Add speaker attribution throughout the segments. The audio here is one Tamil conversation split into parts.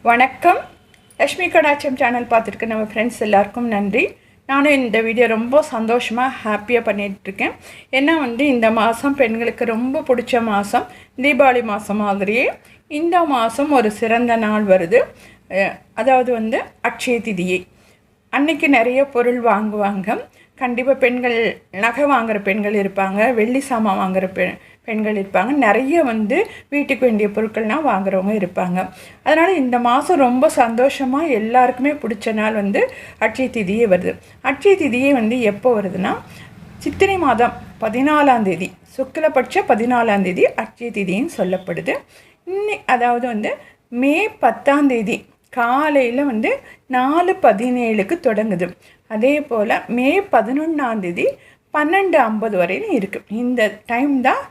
Speaker 1: வணக்கம். லக்ஷ்மி கடாட்சம் சேனல் பார்த்துருக்க நம்ம ஃப்ரெண்ட்ஸ் எல்லாருக்கும் நன்றி. நானும் இந்த வீடியோ ரொம்ப சந்தோஷமாக ஹாப்பியாக பண்ணிகிட்ருக்கேன். ஏன்னா இந்த மாதம் பெண்களுக்கு ரொம்ப பிடிச்ச மாதம், தீபாவளி மாதம் மாதிரியே இந்த மாதம் ஒரு சிறந்த நாள் வருது. அதாவது அட்சய திதியை அன்னைக்கு நிறைய பொருள் வாங்குவாங்க. கண்டிப்பாக பெண்கள் நகை வாங்குகிற பெண்கள் இருப்பாங்க, வெள்ளி சாமான் வாங்குகிற பெண்கள் இருப்பாங்க, நிறைய வீட்டுக்கு வேண்டிய பொருட்கள்லாம் வாங்குறவங்க இருப்பாங்க. அதனால் இந்த மாதம் ரொம்ப சந்தோஷமாக எல்லாருக்குமே பிடிச்ச நாள் அட்சய திதியே வருது. அட்சய திதியே எப்போ வருதுன்னா சித்திரை மாதம் 14ஆம் தேதி, சுக்லபட்ச 14ஆம் தேதி அட்சய திதின்னு சொல்லப்படுது. அதாவது மே 10ஆம் தேதி காலையில் 4:17க்கு தொடங்குது. அதே போல் மே 11ஆம் தேதி 12:50 வரையிலும் இருக்குது. இந்த டைம் தான்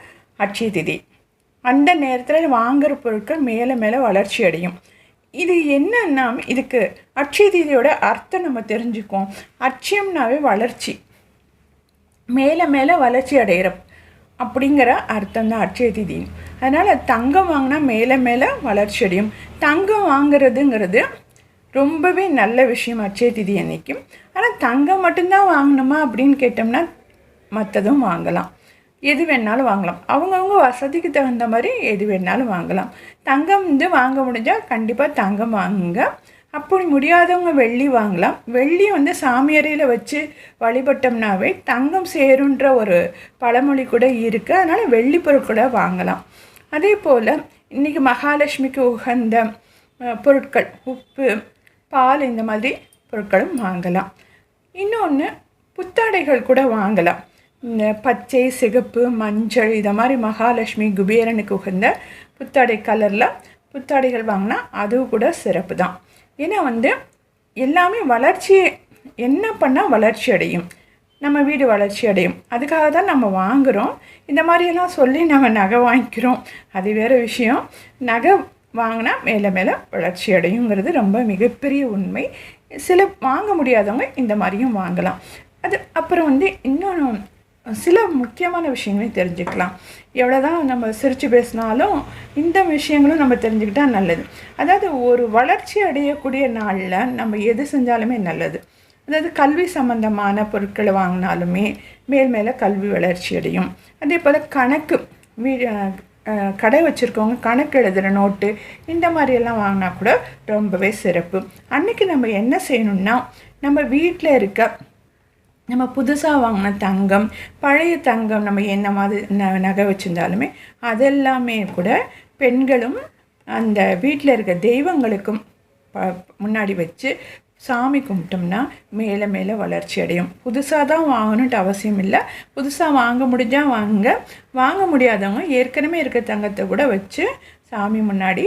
Speaker 1: அட்சய திதி. அந்த நேரத்தில் வாங்குகிற பொருட்கள் மேலே மேலே வளர்ச்சி அடையும். இது என்னன்னா, இதுக்கு அட்சய திதியோட அர்த்தம் நம்ம தெரிஞ்சுக்குவோம். அட்சயம்னாவே வளர்ச்சி, மேலே மேலே வளர்ச்சி அடைகிற அப்படிங்கிற அர்த்தம் தான் அட்சய திதி. அதனால் தங்கம் வாங்கினா மேலே மேலே வளர்ச்சி அடையும். தங்கம் வாங்கிறதுங்கிறது ரொம்பவே நல்ல விஷயம் அட்சய திதி அன்னைக்கும். ஆனால் தங்கம் மட்டும்தான் வாங்கணுமா அப்படின்னு கேட்டோம்னா மற்றதும் வாங்கலாம், எது வேணாலும் வாங்கலாம். அவங்கவுங்க வசதிக்கு தகுந்த மாதிரி எது வேணாலும் வாங்கலாம். தங்கம் வாங்க முடிஞ்சால் கண்டிப்பாக தங்கம் வாங்குங்க. அப்படி முடியாதவங்க வெள்ளி வாங்கலாம். வெள்ளி சாமி அறையில் வச்சு வழிபட்டோம்னாவே தங்கம் சேருன்ற ஒரு பழமொழி கூட இருக்குது. அதனால் வெள்ளி பொருட்களை வாங்கலாம். அதே போல் இன்றைக்கி மகாலட்சுமிக்கு உகந்த பொருட்கள், உப்பு, பால், இந்த மாதிரி பொருட்களும் வாங்கலாம். இன்னொன்று, புத்தாடைகள் கூட வாங்கலாம். இந்த பச்சை, சிகப்பு, மஞ்சள், இதை மாதிரி மகாலட்சுமி குபேரனுக்கு உகந்த புத்தாடை கலரில் புத்தாடைகள் வாங்கினா அதுவும் கூட சிறப்பு தான். ஏன்னா எல்லாமே வளர்ச்சியை என்ன பண்ணால் வளர்ச்சி அடையும், நம்ம வீடு வளர்ச்சி அடையும். அதுக்காக தான் நம்ம வாங்குகிறோம். இந்த மாதிரியெல்லாம் சொல்லி நம்ம நகை வாங்கிக்கிறோம், அது வேறு விஷயம். நகை வாங்கினா மேலே மேலே வளர்ச்சி அடையுங்கிறது ரொம்ப மிகப்பெரிய உண்மை. சில வாங்க முடியாதவங்க இந்த மாதிரியும் வாங்கலாம். அது அப்புறம் இன்னொன்று சில முக்கியமான விஷயங்களையும் தெரிஞ்சுக்கலாம். எவ்வளோதான் நம்ம சிரித்து பேசினாலும் இந்த விஷயங்களும் நம்ம தெரிஞ்சுக்கிட்டால் நல்லது. அதாவது ஒரு வளர்ச்சி அடையக்கூடிய நாளில் நம்ம எது செஞ்சாலுமே நல்லது. அதாவது கல்வி சம்பந்தமான பொருட்களை வாங்கினாலுமே மேல் மேலே கல்வி வளர்ச்சி அடையும். அதே போல் கணக்கு, கடை வச்சுருக்கவங்க கணக்கு எழுதுகிற நோட்டு, இந்த மாதிரியெல்லாம் வாங்கினா கூட ரொம்பவே சிறப்பு. அன்றைக்கி நம்ம என்ன செய்யணும்னா, நம்ம வீட்டில் இருக்க நம்ம புதுசாக வாங்கின தங்கம், பழைய தங்கம், நம்ம என்ன மாதிரி நகை வச்சுருந்தாலுமே அதெல்லாமே கூட பெண்களும் அந்த வீட்டில் இருக்க தெய்வங்களுக்கும் முன்னாடி வச்சு சாமி கும்பிட்டோம்னா மேலே மேலே வளர்ச்சி அடையும். புதுசாக தான் வாங்கணுன்ட்டு அவசியம் இல்லை. புதுசாக வாங்க முடிஞ்சால் வாங்க முடியாதவங்க ஏற்கனவே இருக்க தங்கத்தை கூட வச்சு சாமி முன்னாடி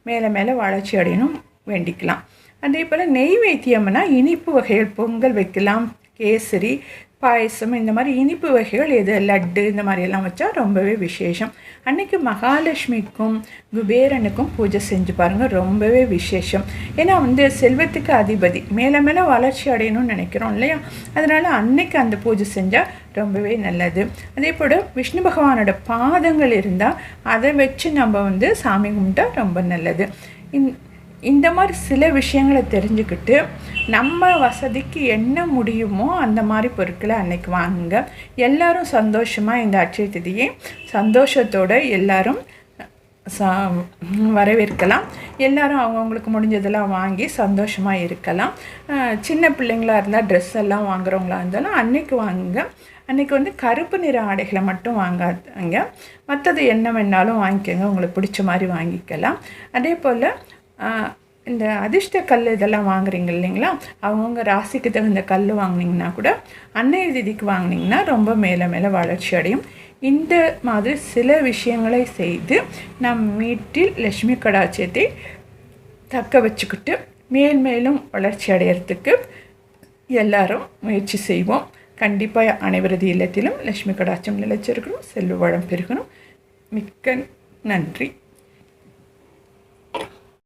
Speaker 1: மேலே மேலே வளர்ச்சி அடையணும் வேண்டிக்கலாம். அதே போல் நெய்வேத்தியம்னா இனிப்பு வகைகள், பொங்கல் வைக்கலாம், கேசரி, பாயசம், இந்த மாதிரி இனிப்பு வகைகள், எது லட்டு, இந்த மாதிரியெல்லாம் வச்சா ரொம்பவே விசேஷம். அன்றைக்கி மகாலட்சுமிக்கும் குபேரனுக்கும் பூஜை செஞ்சு பாருங்கள், ரொம்பவே விசேஷம். ஏன்னா செல்வத்துக்கு அதிபதி, மேலே மேலே வளர்ச்சி அடையணும்னு நினைக்கிறோம் இல்லையா? அதனால் அன்னைக்கு அந்த பூஜை செஞ்சால் ரொம்பவே நல்லது. அதே போல் விஷ்ணு பகவானோட பாதங்கள் இருந்தால் அதை வச்சு நம்ம சாமி கும்பிட்டா ரொம்ப நல்லது. இந்த மாதிரி சில விஷயங்களை தெரிஞ்சுக்கிட்டு நம்ம வசதிக்கு என்ன முடியுமோ அந்த மாதிரி பொருட்களை அன்னைக்கு வாங்குங்க. எல்லோரும் சந்தோஷமாக இந்த அட்சய திதியை சந்தோஷத்தோடு எல்லோரும் வரவேற்கலாம். எல்லோரும் அவங்கவுங்களுக்கு முடிஞ்சதெல்லாம் வாங்கி சந்தோஷமாக இருக்கலாம். சின்ன பிள்ளைங்களாக இருந்தால் ட்ரெஸ் எல்லாம் வாங்குறவங்களா இருந்தாலும் அன்னைக்கு வாங்குங்க. அன்றைக்கி கருப்பு நிற ஆடைகளை மட்டும் வாங்காதங்க, மற்றது என்ன வேணாலும் வாங்கிக்கோங்க, உங்களுக்கு பிடிச்ச மாதிரி வாங்கிக்கலாம். அதே போல் இந்த அதிர்ஷ்ட கல் இதெல்லாம் வாங்குறீங்க இல்லைங்களா, அவங்கவுங்க ராசிக்கு தகுந்த கல் வாங்கினீங்கன்னா கூட அன்னைய திதிக்கு வாங்கினீங்கன்னா ரொம்ப மேலே மேலே வளர்ச்சி அடையும். இந்த மாதிரி சில விஷயங்களை செய்து நம் வீட்டில் லட்சுமி கடாட்சத்தை தக்க வச்சுக்கிட்டு மேல் மேலும் வளர்ச்சி அடையிறதுக்கு எல்லாரும் முயற்சி செய்வோம். கண்டிப்பாக அனைவரது இல்லத்திலும் லட்சுமி கடாட்சம் நிலைச்சிருக்கணும், செல்வ வளம் பெருகணும். மிக்க நன்றி.